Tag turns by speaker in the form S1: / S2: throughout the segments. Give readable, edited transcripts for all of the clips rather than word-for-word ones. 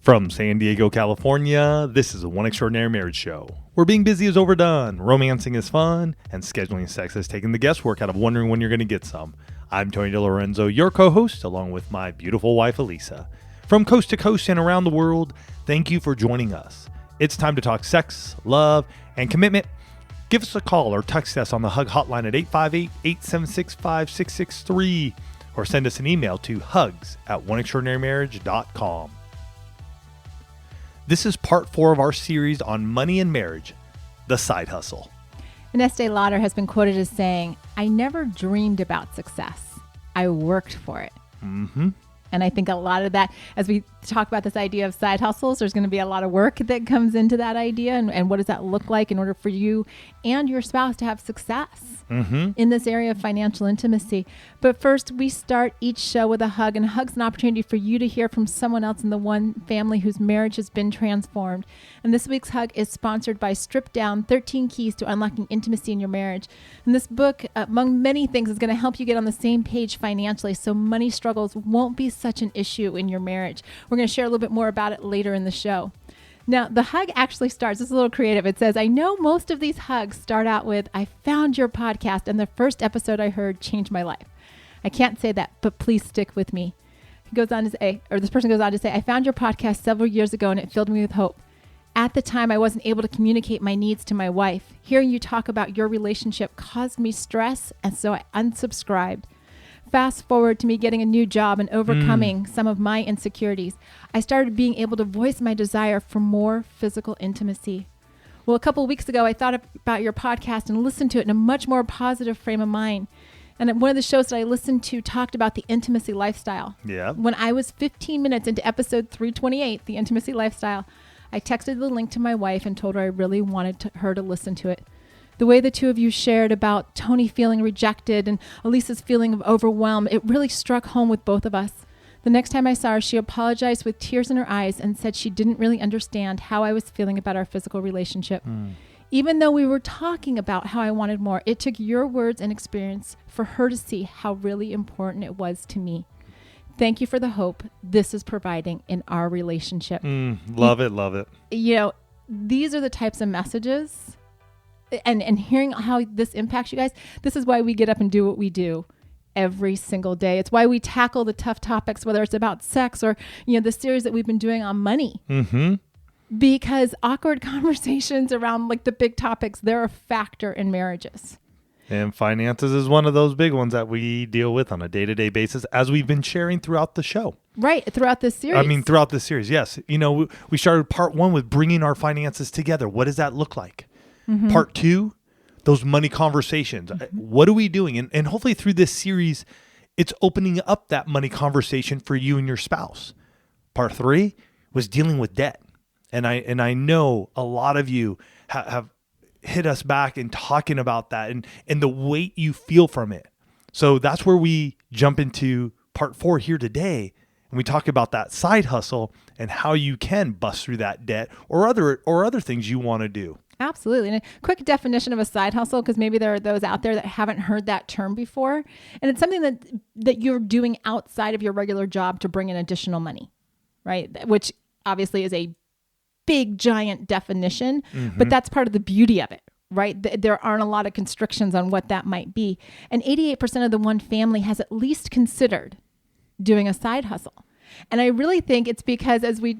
S1: From San Diego, California, this is a One Extraordinary Marriage Show, where being busy is overdone, romancing is fun, and scheduling sex has taken the guesswork out of wondering when you're going to get some. I'm Tony DeLorenzo, your co-host, along with my beautiful wife, Elisa. From coast to coast and around the world, thank you for joining us. It's time to talk sex, love, and commitment. Give us a call or text us on the HUG hotline at 858-876-5663, or send us an email to hugs@oneextraordinarymarriage.com. This is part 4 of our series on money and marriage, the side hustle.
S2: And Estee Lauder has been quoted as saying, "I never dreamed about success. I worked for it."
S1: Mm-hmm.
S2: And I think a lot of that, as we talk about this idea of side hustles, there's going to be a lot of work that comes into that idea. And what does that look like in order for you and your spouse to have success in this area of financial intimacy? But first, we start each show with a hug. And a hug's an opportunity for you to hear from someone else in the one family whose marriage has been transformed. And this week's hug is sponsored by Strip Down, 13 Keys to Unlocking Intimacy in Your Marriage. And this book, among many things, is going to help you get on the same page financially so money struggles won't be such an issue in your marriage. We're going to share a little bit more about it later in the show. Now, the hug actually starts, it's a little creative. It says, "I know most of these hugs start out with, 'I found your podcast and the first episode I heard changed my life.' I can't say that, but please stick with me." He goes on to say, or this person goes on to say, "I found your podcast several years ago and it filled me with hope. At the time, I wasn't able to communicate my needs to my wife. Hearing you talk about your relationship caused me stress, and so I unsubscribed. Fast forward to me getting a new job and overcoming some of my insecurities. I started being able to voice my desire for more physical intimacy. Well, a couple of weeks ago, I thought about your podcast and listened to it in a much more positive frame of mind. And one of the shows that I listened to talked about the intimacy lifestyle.
S1: Yeah.
S2: When I was 15 minutes into episode 328, the intimacy lifestyle, I texted the link to my wife and told her I really wanted her to listen to it. The way the two of you shared about Tony feeling rejected and Elisa's feeling of overwhelm, it really struck home with both of us. The next time I saw her, she apologized with tears in her eyes and said she didn't really understand how I was feeling about our physical relationship. Even though we were talking about how I wanted more, it took your words and experience for her to see how really important it was to me. Thank you for the hope this is providing in our relationship."
S1: Love it, love it.
S2: You know, these are the types of messages and hearing how this impacts you guys. This is why we get up and do what we do every single day. It's why we tackle the tough topics, whether it's about sex or, the series that we've been doing on money. Because awkward conversations around like the big topics, they're a factor in marriages.
S1: And finances is one of those big ones that we deal with on a day-to-day basis, as we've been sharing throughout the show.
S2: Right, throughout this series.
S1: Throughout this series, yes. We started part 1 with bringing our finances together. What does that look like? Part 2, those money conversations. What are we doing? And hopefully through this series, it's opening up that money conversation for you and your spouse. Part 3 was dealing with debt. And I know a lot of you have hit us back in talking about that and the weight you feel from it. So that's where we jump into part 4 here today. And we talk about that side hustle and how you can bust through that debt or other things you want to do.
S2: Absolutely. And a quick definition of a side hustle, because maybe there are those out there that haven't heard that term before. And it's something that you're doing outside of your regular job to bring in additional money, right? Which obviously is a big, giant definition, but that's part of the beauty of it, right? There aren't a lot of constrictions on what that might be. And 88% of the one family has at least considered doing a side hustle. And I really think it's because, as we,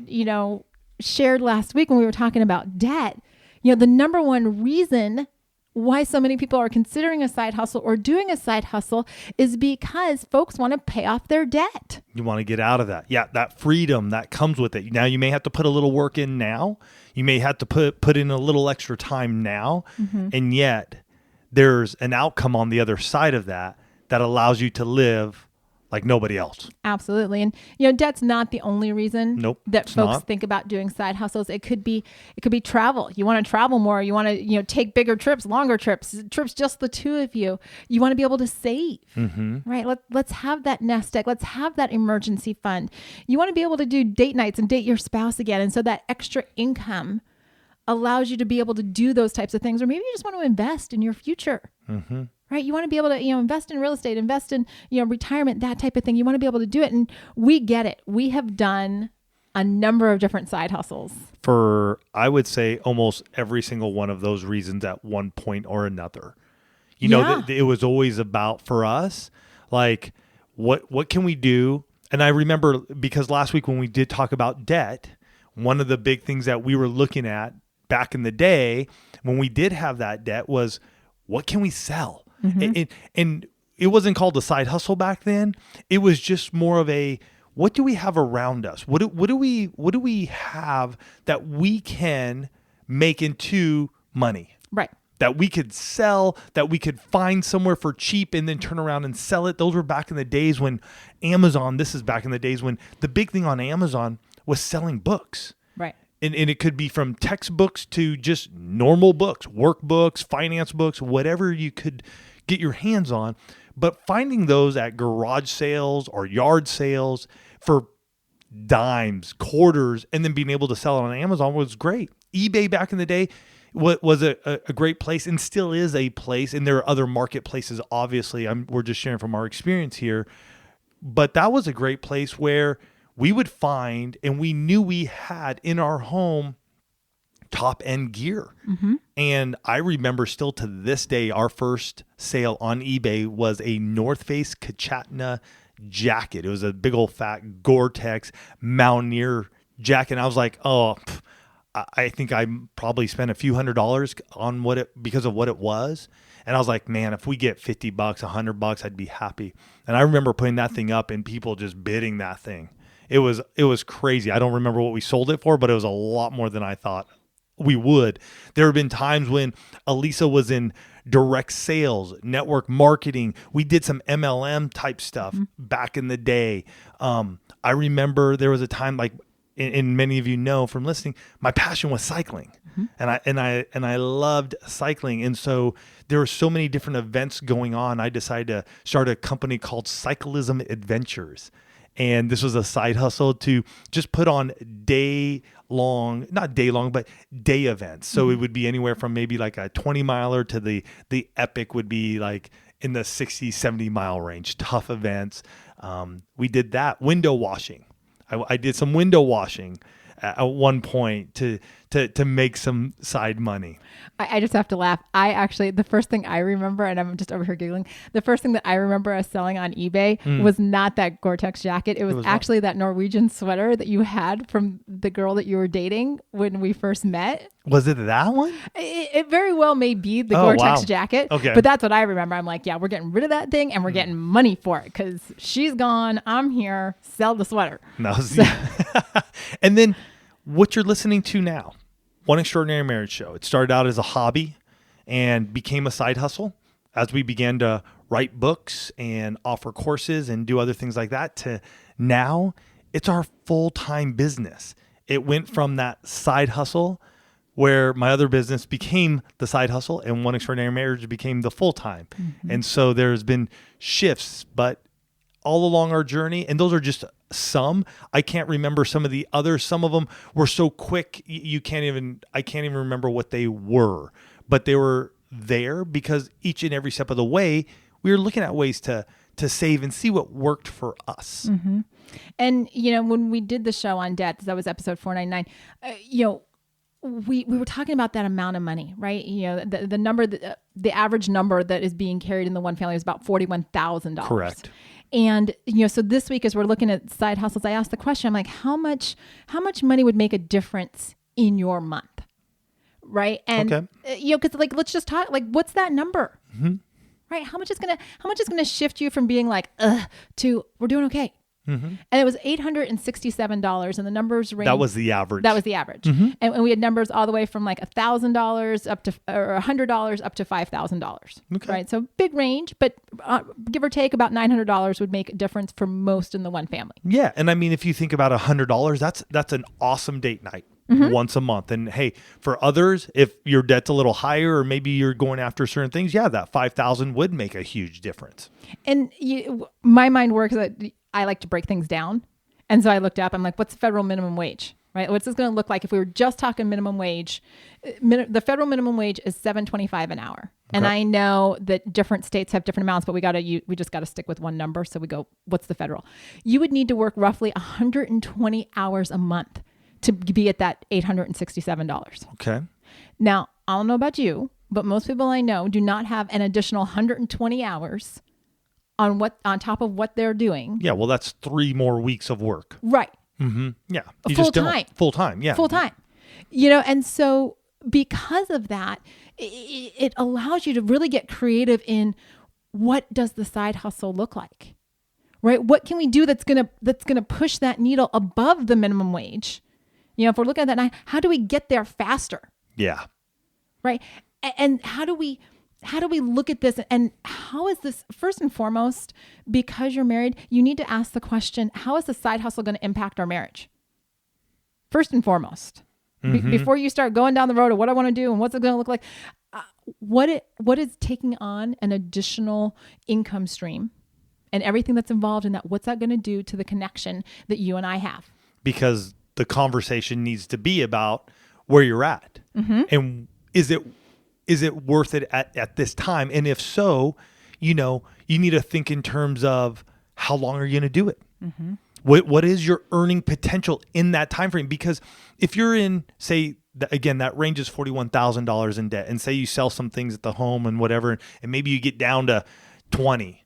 S2: shared last week when we were talking about debt, the number one reason why so many people are considering a side hustle or doing a side hustle is because folks want to pay off their debt.
S1: You want to get out of that. Yeah, that freedom that comes with it. Now, you may have to put a little work in now. You may have to put in a little extra time now. And yet there's an outcome on the other side of that allows you to live like nobody else.
S2: Absolutely. And, debt's not the only reason that folks think about doing side hustles. It could be travel. You want to travel more. You want to, take bigger trips, longer trips just the two of you. You want to be able to save, right? Let's have that nest egg. Let's have that emergency fund. You want to be able to do date nights and date your spouse again. And so that extra income allows you to be able to do those types of things. Or maybe you just want to invest in your future. Right? You want to be able to, invest in real estate, invest in, retirement, that type of thing. You want to be able to do it. And we get it. We have done a number of different side hustles.
S1: For, I would say, almost every single one of those reasons at one point or another. You know, it was always about, for us, like, what can we do? And I remember, because last week when we did talk about debt, one of the big things that we were looking at back in the day when we did have that debt was, what can we sell? And it wasn't called a side hustle back then. It was just more of a, what do we have around us? What do we have that we can make into money?
S2: Right.
S1: That we could sell, that we could find somewhere for cheap and then turn around and sell it. Those were back in the days when Amazon, this is back in the days when the big thing on Amazon was selling books.
S2: Right.
S1: And it could be from textbooks to just normal books, workbooks, finance books, whatever you could get your hands on. But finding those at garage sales or yard sales for dimes, quarters, and then being able to sell it on Amazon was great. eBay back in the day was a great place and still is a place. And there are other marketplaces, obviously. We're just sharing from our experience here. But that was a great place where we would find, and we knew we had in our home, top end gear. And I remember still to this day, our first sale on eBay was a North Face Kachatna jacket. It was a big old fat Gore-Tex Mountaineer jacket. And I was like, I think I probably spent a few $100s on because of what it was. And I was like, man, if we get $50, $100, I'd be happy. And I remember putting that thing up and people just bidding that thing. It was crazy. I don't remember what we sold it for, but it was a lot more than I thought we would. There have been times when Elisa was in direct sales, network marketing. We did some MLM type stuff back in the day. I remember there was a time, like, and many of you know from listening, my passion was cycling, and I loved cycling. And so there were so many different events going on. I decided to start a company called Cyclism Adventures. And this was a side hustle to just put on day events. So it would be anywhere from maybe like a 20 miler to the epic would be like in the 60, 70 mile range, tough events. We did that. Window washing. I did some window washing at one point to make some side money.
S2: I just have to laugh. The first thing I remember, and I'm just over here giggling, the first thing that I remember us selling on eBay was not that Gore-Tex jacket. It was actually that Norwegian sweater that you had from the girl that you were dating when we first met.
S1: Was it that one?
S2: It very well may be the Gore-Tex jacket.
S1: Okay.
S2: But that's what I remember. I'm like, yeah, we're getting rid of that thing and we're getting money for it because she's gone. I'm here. Sell the sweater.
S1: No. And then what you're listening to now, One Extraordinary Marriage Show. It started out as a hobby and became a side hustle as we began to write books and offer courses and do other things like that, to now it's our full-time business. It went from that side hustle where my other business became the side hustle and One Extraordinary Marriage became the full-time. And so there's been shifts, but all along our journey, and those are just some. I can't remember some of the others. Some of them were so quick I can't even remember what they were, but they were there because each and every step of the way we were looking at ways to save and see what worked for us.
S2: And when we did the show on debt, that was episode 499, we were talking about that amount of money, right? The number, the average number that is being carried in the one family is about $41,000.
S1: Correct.
S2: And, so this week, as we're looking at side hustles, I asked the question, I'm like, how much money would make a difference in your month? Right. And, cause let's just talk, what's that number? Right. How much is going to shift you from being like, to we're doing okay. And it was $867, and the numbers range.
S1: That was the average.
S2: And we had numbers all the way from like $1,000 up to, or $100 up to $5,000.
S1: Okay.
S2: Right. So big range, but give or take about $900 would make a difference for most in the one family.
S1: Yeah. And I mean, if you think about $100, that's an awesome date night. Once a month. And hey, for others, if your debt's a little higher or maybe you're going after certain things, that $5,000 would make a huge difference. And
S2: my mind works that I like to break things down. And so I looked up, I'm like, what's the federal minimum wage? right? What's this going to look like if we were just talking minimum wage? The federal minimum wage is $7.25 an hour. And I know that different states have different amounts, but we just got to stick with one number. So we go, what's the federal? You would need to work roughly 120 hours a month to be at that $867.
S1: Okay.
S2: Now, I don't know about you, but most people I know do not have an additional 120 hours on top of what they're doing.
S1: Yeah, well, that's 3 more weeks of work.
S2: Right.
S1: Mm-hmm. Yeah. You
S2: Full
S1: just don't.
S2: time.
S1: Full time. Yeah.
S2: Full time. You know, and so because of that, it allows you to really get creative in what does the side hustle look like, right? What can we do that's gonna push that needle above the minimum wage? You know, if we're looking at that, how do we get there faster?
S1: Yeah.
S2: Right. And how do we look at this, and how is this, first and foremost, because you're married, you need to ask the question, how is the side hustle going to impact our marriage? First and foremost, before you start going down the road of what I want to do and what's it going to look like, what is taking on an additional income stream and everything that's involved in that, what's that going to do to the connection that you and I have?
S1: Because the conversation needs to be about where you're at. And is it worth it at this time? And if so, you need to think in terms of how long are you going to do it? What is your earning potential in that time frame? Because if you're in, say, again, that range is $41,000 in debt, and say you sell some things at the home and whatever, and maybe you get down to 20.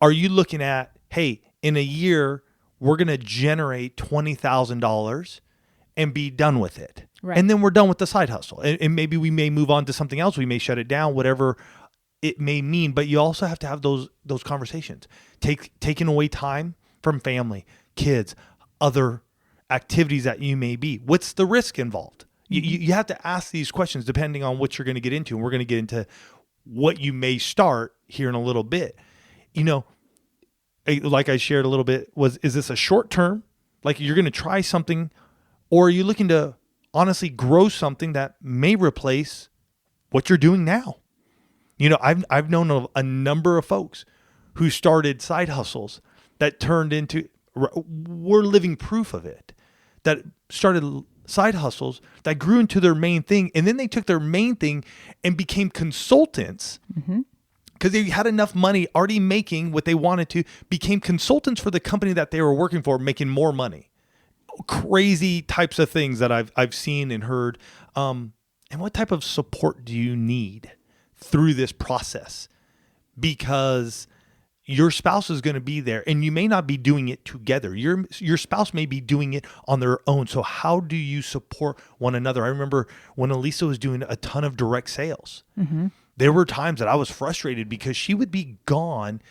S1: Are you looking at, hey, in a year, we're going to generate $20,000 and be done with it?
S2: Right.
S1: And then we're done with the side hustle. And maybe we may move on to something else. We may shut it down, whatever it may mean. But you also have to have those conversations. Taking away time from family, kids, other activities that you may be. What's the risk involved? You have to ask these questions depending on what you're going to get into. And we're going to get into what you may start here in a little bit. Like I shared a little bit, is this a short term? Like you're going to try something, or are you looking to honestly grow something that may replace what you're doing now? I've known a number of folks who started side hustles that turned into, we're living proof of it, that started side hustles that grew into their main thing. And then they took their main thing and became consultants because they had enough money already making what they wanted to, became consultants for the company that they were working for, making more money. Crazy types of things that I've seen and heard. And what type of support do you need through this process? Because your spouse is going to be there, and you may not be doing it together. Your spouse may be doing it on their own. So how do you support one another? I remember when Elisa was doing a ton of direct sales, there were times that I was frustrated because she would be gone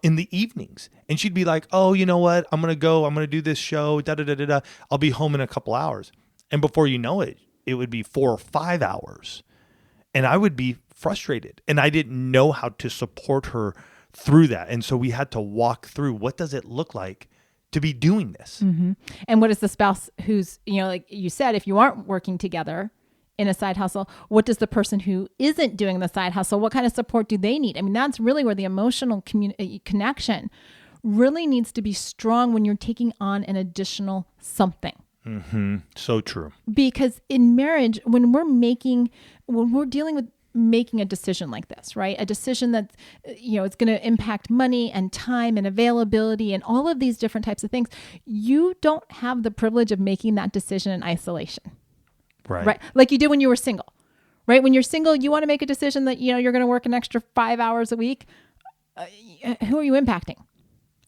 S1: in the evenings, and she'd be like, oh, you know what? I'm going to do this show. I'll be home in a couple hours. And before you know it, it would be 4 or 5 hours, and I would be frustrated, and I didn't know how to support her through that. And so we had to walk through, what does it look like to be doing this?
S2: And what is the spouse who's, like you said, if you aren't working together in a side hustle, what does the person who isn't doing the side hustle, what kind of support do they need? I mean, that's really where the emotional connection really needs to be strong when you're taking on an additional something.
S1: So true.
S2: Because in marriage, when we're dealing with making a decision like this, right? A decision that, it's going to impact money and time and availability and all of these different types of things. You don't have the privilege of making that decision in isolation, right? Like you did when you were single, right? When you're single, you want to make a decision that, you're going to work an extra 5 hours a week. Who are you impacting?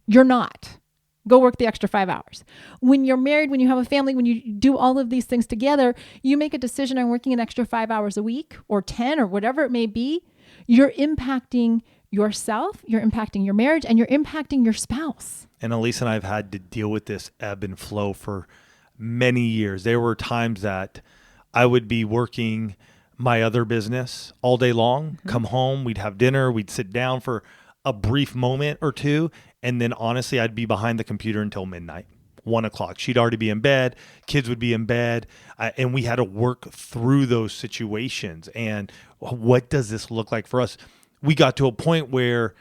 S2: You're not. Go work the extra 5 hours. When you're married, when you have a family, when you do all of these things together, you make a decision on working an extra 5 hours a week or 10 or whatever it may be. You're impacting yourself, you're impacting your marriage, and you're impacting your spouse.
S1: And Elise and I have had to deal with this ebb and flow for many years. There were times that I would be working my other business all day long, come home, we'd have dinner, we'd sit down for a brief moment or two. And then honestly, I'd be behind the computer until midnight, 1 o'clock. She'd already be in bed. Kids would be in bed. And we had to work through those situations. And what does this look like for us? We got to a point where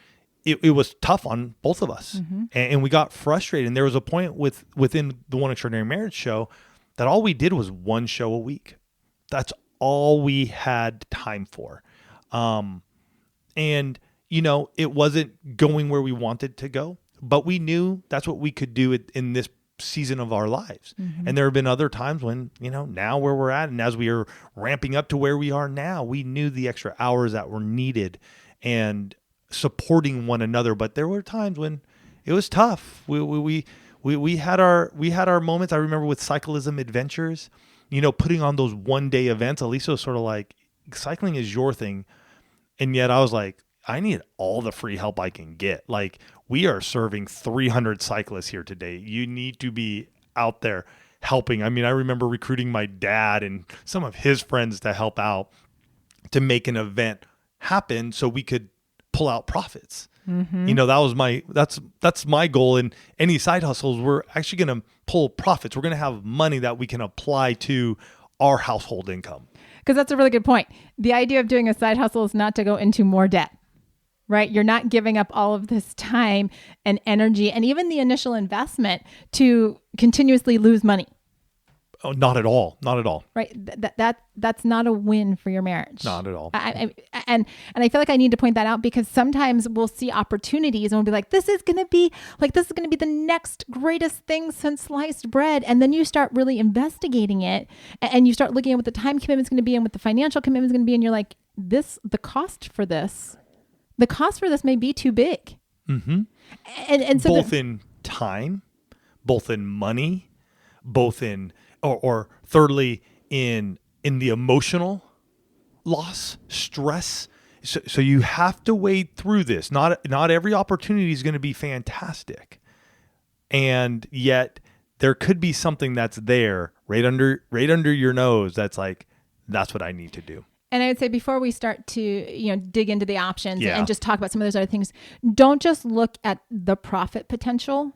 S1: it was tough on both of us. And we got frustrated. And there was a point within the One Extraordinary Marriage show that all we did was one show a week. That's all we had time for. And, it wasn't going where we wanted to go, but we knew that's what we could do in this season of our lives. Mm-hmm. And there have been other times when, now where we're at, and as we are ramping up to where we are now, we knew the extra hours that were needed and supporting one another. But there were times when it was tough. We had our moments. I remember with Cyclism Adventures, putting on those 1-day events. Elisa was sort of like, cycling is your thing. And yet I was like, I need all the free help I can get. Like, we are serving 300 cyclists here today. You need to be out there helping. I mean, I remember recruiting my dad and some of his friends to help out to make an event happen so we could pull out profits. Mm-hmm. That's my goal in any side hustles. We're actually going to pull profits. We're going to have money that we can apply to our household income.
S2: Because that's a really good point. The idea of doing a side hustle is not to go into more debt, right? You're not giving up all of this time and energy and even the initial investment to continuously lose money.
S1: Oh, not at all. Not at all.
S2: Right. That's not a win for your marriage.
S1: Not at all.
S2: And I feel like I need to point that out because sometimes we'll see opportunities and we'll be like, this is going to be the next greatest thing since sliced bread. And then you start really investigating it and you start looking at what the time commitment is going to be and what the financial commitment is going to be. And you're like, the cost for this may be too big.
S1: Mm-hmm.
S2: And so
S1: both in time, both in money, both in, or thirdly, in the emotional loss, stress. So you have to wade through this. Not every opportunity is going to be fantastic. And yet there could be something that's there right under your nose. That's like, that's what I need to do.
S2: And I would say before we start to, dig into the options and just talk about some of those other things, don't just look at the profit potential.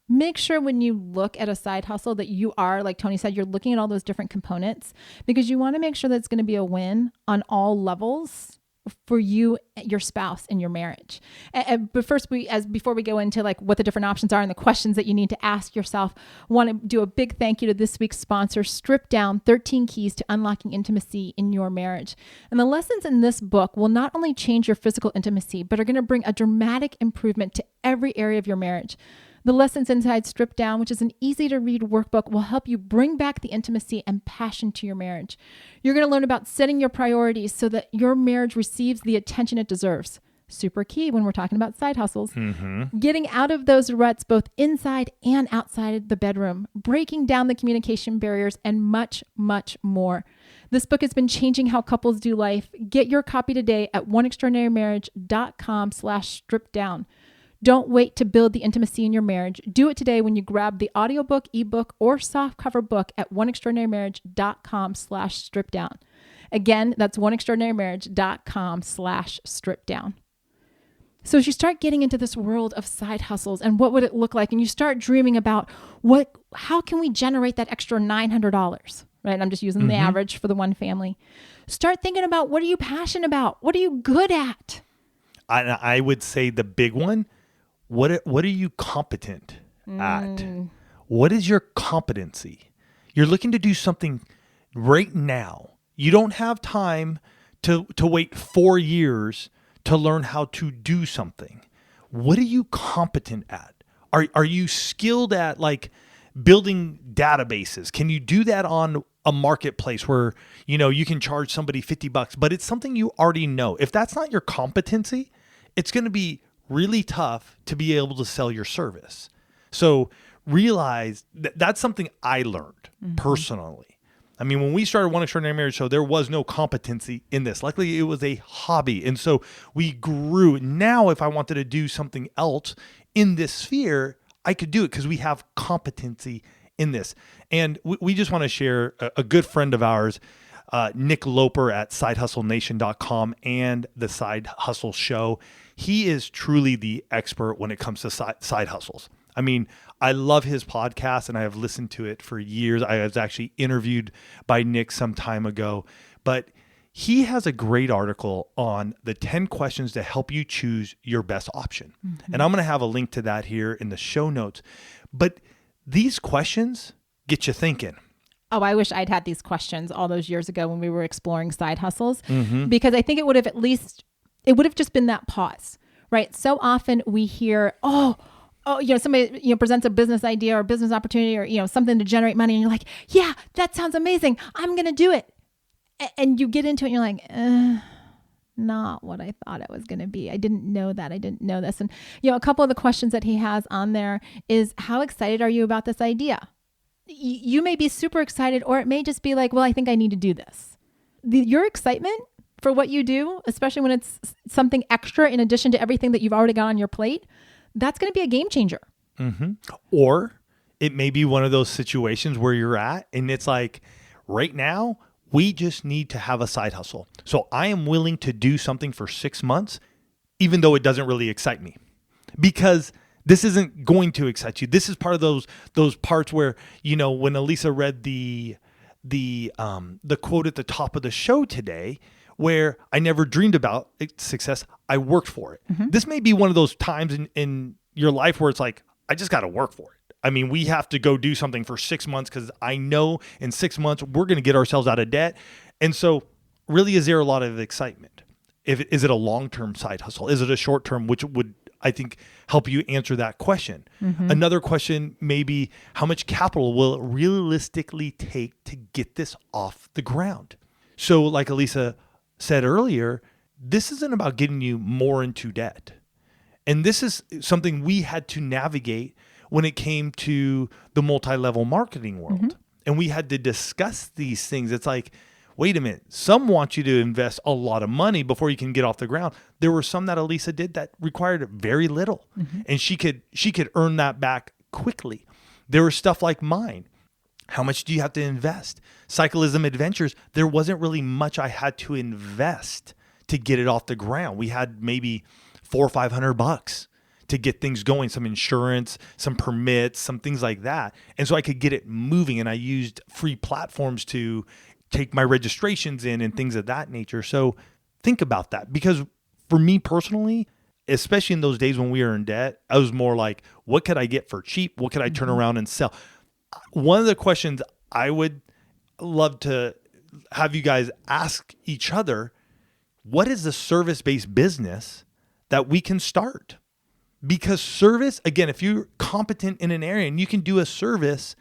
S2: Make sure when you look at a side hustle that you are, like Tony said, you're looking at all those different components because you want to make sure that it's going to be a win on all levels for you, your spouse, and your marriage. But first, before we go into like what the different options are and the questions that you need to ask yourself, I want to do a big thank you to this week's sponsor, Strip Down: 13 Keys to Unlocking Intimacy in Your Marriage. And the lessons in this book will not only change your physical intimacy, but are going to bring a dramatic improvement to every area of your marriage. The lessons inside Strip Down, which is an easy-to-read workbook, will help you bring back the intimacy and passion to your marriage. You're going to learn about setting your priorities so that your marriage receives the attention it deserves. Super key when we're talking about side hustles. Mm-hmm. Getting out of those ruts both inside and outside the bedroom, breaking down the communication barriers, and much, much more. This book has been changing how couples do life. Get your copy today at oneextraordinarymarriage.com/stripdown. Don't wait to build the intimacy in your marriage. Do it today when you grab the audiobook, ebook, or softcover book at oneextraordinarymarriage.com/stripdown. Again, that's oneextraordinarymarriage.com/stripdown. So as you start getting into this world of side hustles and what would it look like, and you start dreaming about how can we generate that extra $900, right? I'm just using the average for the one family. Start thinking about, what are you passionate about? What are you good at?
S1: I would say the big one, what are you competent at? What is your competency? You're looking to do something right now. You don't have time to wait 4 years to learn how to do something. What are you competent at? Are you skilled at like building databases? Can you do that on a marketplace where, you can charge somebody $50, but it's something you already know? If that's not your competency, it's going to be really tough to be able to sell your service. So realize that's something I learned personally. I mean, when we started One Extraordinary Marriage Show, there was no competency in this. Luckily, it was a hobby. And so we grew. Now, if I wanted to do something else in this sphere, I could do it because we have competency in this. And we just want to share a good friend of ours, Nick Loper at sidehustlenation.com and the Side Hustle Show. He is truly the expert when it comes to side hustles. I mean, I love his podcast and I have listened to it for years. I was actually interviewed by Nick some time ago, but he has a great article on the 10 questions to help you choose your best option. And I'm going to have a link to that here in the show notes. But these questions get you thinking.
S2: oh, I wish I'd had these questions all those years ago when we were exploring side hustles, because I think it would have just been that pause, right? So often we hear, oh, somebody, presents a business idea or business opportunity or, something to generate money. And you're like, yeah, that sounds amazing. I'm going to do it. And you get into it and you're like, not what I thought it was going to be. I didn't know that. I didn't know this. And, a couple of the questions that he has on there is, how excited are you about this idea? You may be super excited, or it may just be like, well, I think I need to do this. Your excitement for what you do, especially when it's something extra in addition to everything that you've already got on your plate, that's going to be a game changer.
S1: Or it may be one of those situations where you're at and it's like, right now, we just need to have a side hustle. So I am willing to do something for 6 months, even though it doesn't really excite me, because this isn't going to excite you. This is part of those parts where, when Elisa read the quote at the top of the show today, where I never dreamed about success, I worked for it. This may be one of those times in your life where it's like, I just got to work for it. I mean, we have to go do something for 6 months because I know in 6 months we're going to get ourselves out of debt. And so really, is there a lot of excitement? Is it a long-term side hustle? Is it a short-term, which would, I think, help you answer that question? Another question may be, how much capital will it realistically take to get this off the ground? So like Elisa said earlier, this isn't about getting you more into debt. And this is something we had to navigate when it came to the multi-level marketing world. And we had to discuss these things. It's like, wait a minute, some want you to invest a lot of money before you can get off the ground. There were some that Elisa did that required very little. And she could earn that back quickly. There was stuff like mine. How much do you have to invest? Cyclism Adventures, there wasn't really much I had to invest to get it off the ground. We had maybe $400 or $500 to get things going, some insurance, some permits, some things like that. And so I could get it moving, and I used free platforms to take my registrations in and things of that nature. So think about that, because for me personally, especially in those days when we were in debt, I was more like, what could I get for cheap? What could I turn around and sell? One of the questions I would love to have you guys ask each other, what is the service-based business that we can start? Because service, again, if you're competent in an area and you can do a service,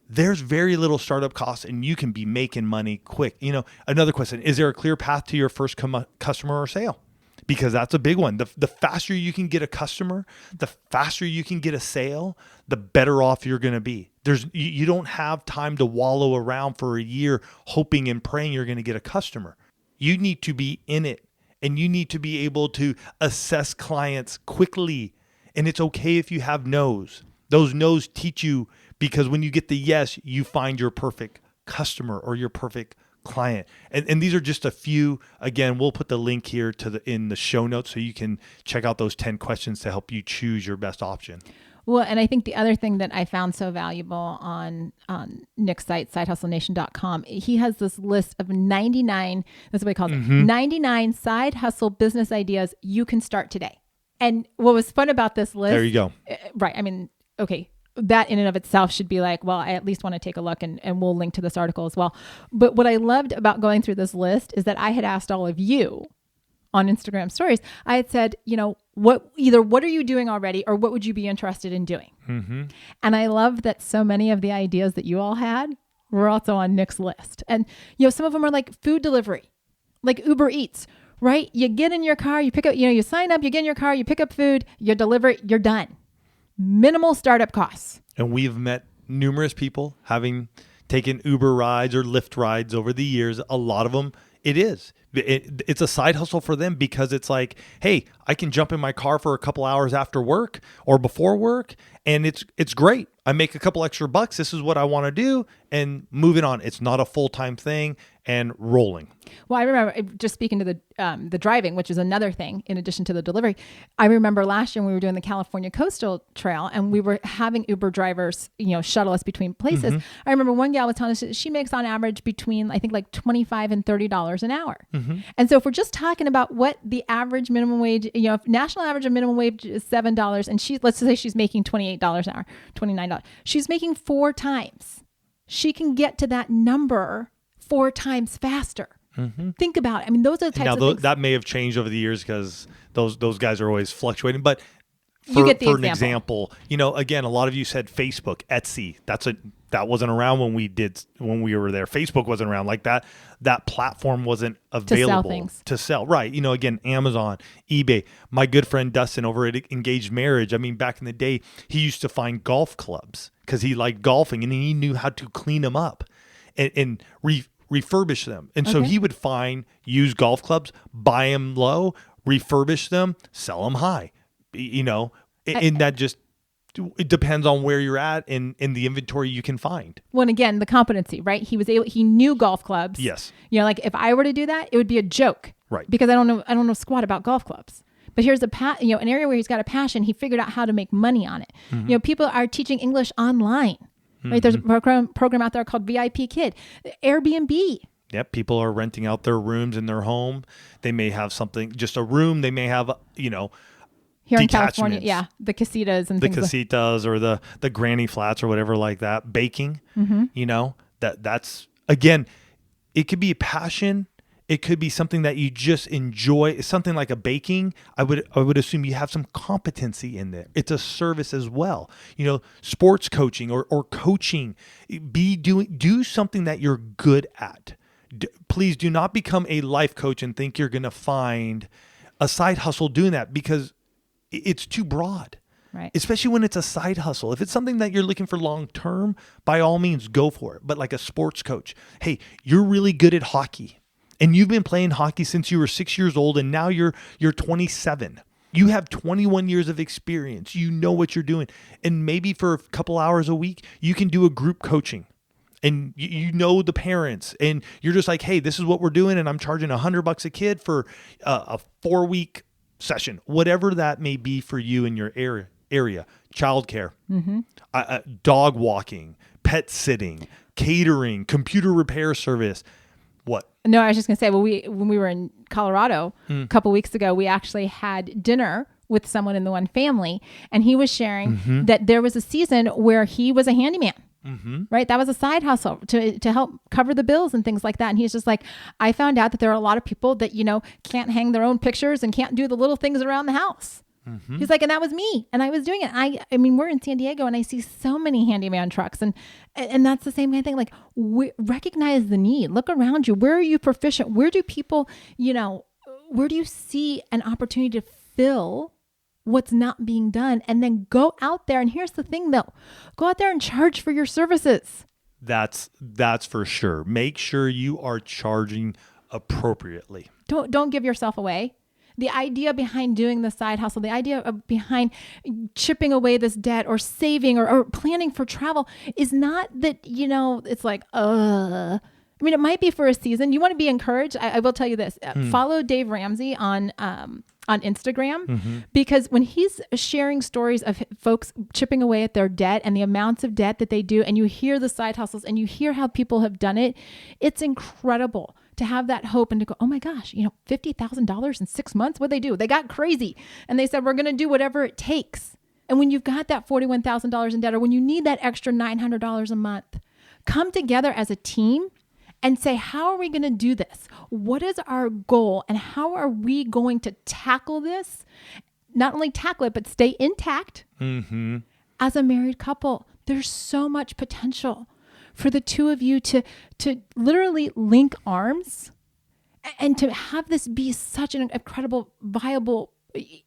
S1: there's very little startup costs and you can be making money quick. Another question, is there a clear path to your first customer or sale? Because that's a big one. The faster you can get a customer, the faster you can get a sale, the better off you're going to be. You don't have time to wallow around for a year hoping and praying you're going to get a customer. You need to be in it, and you need to be able to assess clients quickly. And it's okay if you have no's. Those no's teach you, because when you get the yes, you find your perfect customer or your perfect client. And these are just a few. Again, we'll put the link here in the show notes so you can check out those 10 questions to help you choose your best option.
S2: Well, and I think the other thing that I found so valuable on Nick's site, sidehustlenation.com, he has this list of 99, that's what he calls it, 99 side hustle business ideas you can start today. And what was fun about this list...
S1: There you go.
S2: Right. I mean, okay, that in and of itself should be like, well, I at least want to take a look, and we'll link to this article as well. But what I loved about going through this list is that I had asked all of you on Instagram stories, I had said, what are you doing already, or what would you be interested in doing? And I love that so many of the ideas that you all had were also on Nick's list. And, some of them are like food delivery, like Uber Eats, right? You get in your car, you pick up, you sign up, you get in your car, you pick up food, you deliver it, you're done. Minimal startup costs.
S1: And we've met numerous people having taken Uber rides or Lyft rides over the years. A lot of them, it's a side hustle for them, because it's like, hey, I can jump in my car for a couple hours after work or before work, and it's great. I make a couple extra bucks. This is what I want to do, and moving on. It's not a full-time thing, and rolling.
S2: Well, I remember, just speaking to the driving, which is another thing in addition to the delivery. I remember last year when we were doing the California Coastal Trail and we were having Uber drivers, shuttle us between places. I remember one gal was telling us that she makes on average between, I think, like $25 and $30 an hour. And so if we're just talking about what the average minimum wage, if national average of minimum wage is $7, and let's say she's making $28 an hour, $29, she's making 4 times. she can get to that number 4 times faster. Think about it. I mean, those are the types
S1: now,
S2: of things.
S1: That may have changed over the years because those guys are always fluctuating. But
S2: You get the
S1: an example, again, a lot of you said Facebook, Etsy. That wasn't around when we were there. Facebook wasn't around like that. That platform wasn't available to sell. Right. Again, Amazon, eBay. My good friend Dustin over at Engaged Marriage. I mean, back in the day, he used to find golf clubs because he liked golfing and he knew how to clean them up and refurbish them. And so he would find used golf clubs, buy them low, refurbish them, sell them high. And that just, it depends on where you're at in the inventory you can find.
S2: Well, and again, the competency, right? He knew golf clubs.
S1: Yes.
S2: Like if I were to do that, it would be a joke.
S1: Right.
S2: Because I don't know squat about golf clubs. But here's an area where he's got a passion. He figured out how to make money on it. People are teaching English online. Right? There's a program out there called VIP Kid, Airbnb.
S1: Yep. People are renting out their rooms in their home. They may have something, just a room. They may have,
S2: Here in California, the casitas and
S1: the
S2: things
S1: casitas or the granny flats or whatever like that. Baking, that's again, it could be a passion. It could be something that you just enjoy. It's something like a baking. I would assume you have some competency in there. It's a service as well. Sports coaching or coaching. Do something that you're good at. Please do not become a life coach and think you're going to find a side hustle doing that because it's too broad.
S2: Right.
S1: Especially when it's a side hustle. If it's something that you're looking for long term, by all means, go for it. But like a sports coach, hey, you're really good at hockey. And you've been playing hockey since you were 6 years old, and now you're 27. You have 21 years of experience. You know what you're doing. And maybe for a couple hours a week, you can do a group coaching. And you know the parents, and you're just like, hey, this is what we're doing, and I'm charging $100 a kid for a 4-week session, whatever that may be for you in your area. Childcare, dog walking, pet sitting, catering, computer repair service. What?
S2: No, I was just going to say, when we were in Colorado a couple weeks ago, we actually had dinner with someone in the one family, and he was sharing that there was a season where he was a handyman. Right. That was a side hustle to help cover the bills and things like that. And he's just like, I found out that there are a lot of people that, can't hang their own pictures and can't do the little things around the house. He's like, and that was me. And I was doing it. I mean, we're in San Diego and I see so many handyman trucks and that's the same kind of thing. Like recognize the need, look around you. Where are you proficient? Where do people, where do you see an opportunity to fill what's not being done, and then go out there. And here's the thing though, go out there and charge for your services.
S1: That's for sure. Make sure you are charging appropriately.
S2: Don't give yourself away. The idea behind doing the side hustle, the idea behind chipping away this debt or saving or planning for travel is not that, it's like, I mean, it might be for a season. You want to be encouraged. I will tell you this, follow Dave Ramsey on Instagram, because when he's sharing stories of folks chipping away at their debt and the amounts of debt that they do, and you hear the side hustles and you hear how people have done it, it's incredible to have that hope and to go, oh my gosh, $50,000 in 6 months. What'd they do? They got crazy. And they said, we're going to do whatever it takes. And when you've got that $41,000 in debt, or when you need that extra $900 a month, come together as a team and say, how are we going to do this? What is our goal? And how are we going to tackle this? Not only tackle it, but stay intact as a married couple. There's so much potential for the two of you to literally link arms and to have this be such an incredible, viable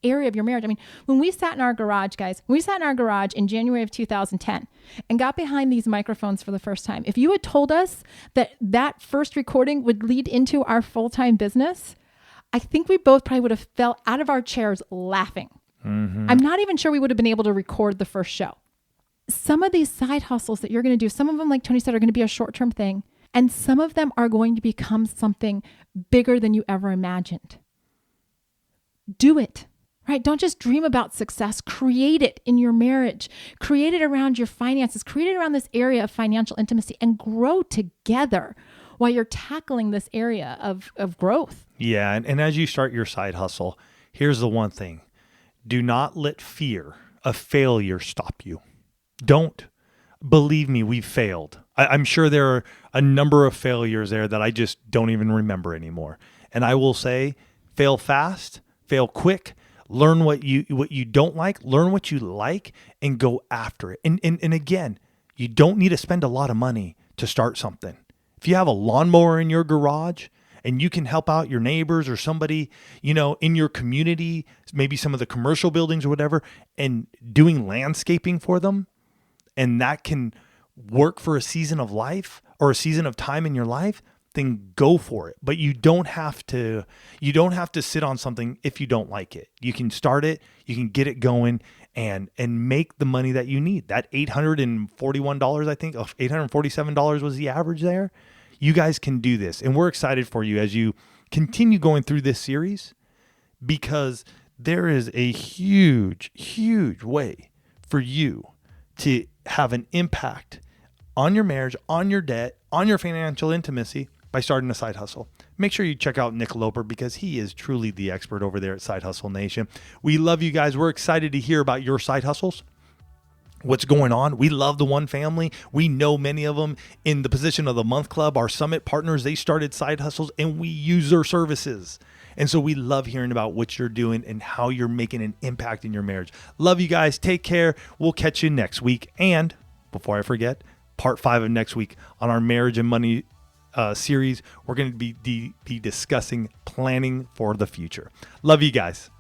S2: area of your marriage. I mean, when we sat in our garage, guys, in January of 2010 and got behind these microphones for the first time, if you had told us that first recording would lead into our full-time business, I think we both probably would have fell out of our chairs laughing. I'm not even sure we would have been able to record the first show. Some of these side hustles that you're going to do, some of them, like Tony said, are going to be a short-term thing, and some of them are going to become something bigger than you ever imagined. Do it, right? Don't just dream about success. Create it in your marriage. Create it around your finances. Create it around this area of financial intimacy and grow together while you're tackling this area of growth.
S1: Yeah. And as you start your side hustle, here's the one thing. Do not let fear of failure stop you. Don't. believe me, we've failed. I'm sure there are a number of failures there that I just don't even remember anymore. And I will say, fail fast, fail quick, learn what you don't like, learn what you like, and go after it. And again, you don't need to spend a lot of money to start something. If you have a lawnmower in your garage and you can help out your neighbors or somebody, in your community, maybe some of the commercial buildings or whatever, and doing landscaping for them, and that can work for a season of life or a season of time in your life, then go for it. But you don't have to sit on something if you don't like it. You can start it, you can get it going, and make the money that you need. That $841, I think, $847 was the average there. You guys can do this. And we're excited for you as you continue going through this series, because there is a huge, huge way for you to have an impact on your marriage, on your debt, on your financial intimacy by starting a side hustle. Make sure you check out Nick Loper, because he is truly the expert over there at Side Hustle Nation. We love you guys. We're excited to hear about your side hustles. What's going on? We love the One Family. We know many of them in the Position of the Month Club. Our summit partners, they started side hustles and we use their services. And so we love hearing about what you're doing and how you're making an impact in your marriage. Love you guys. Take care. We'll catch you next week. And before I forget, part 5 of next week on our marriage and money series, we're going to be discussing planning for the future. Love you guys.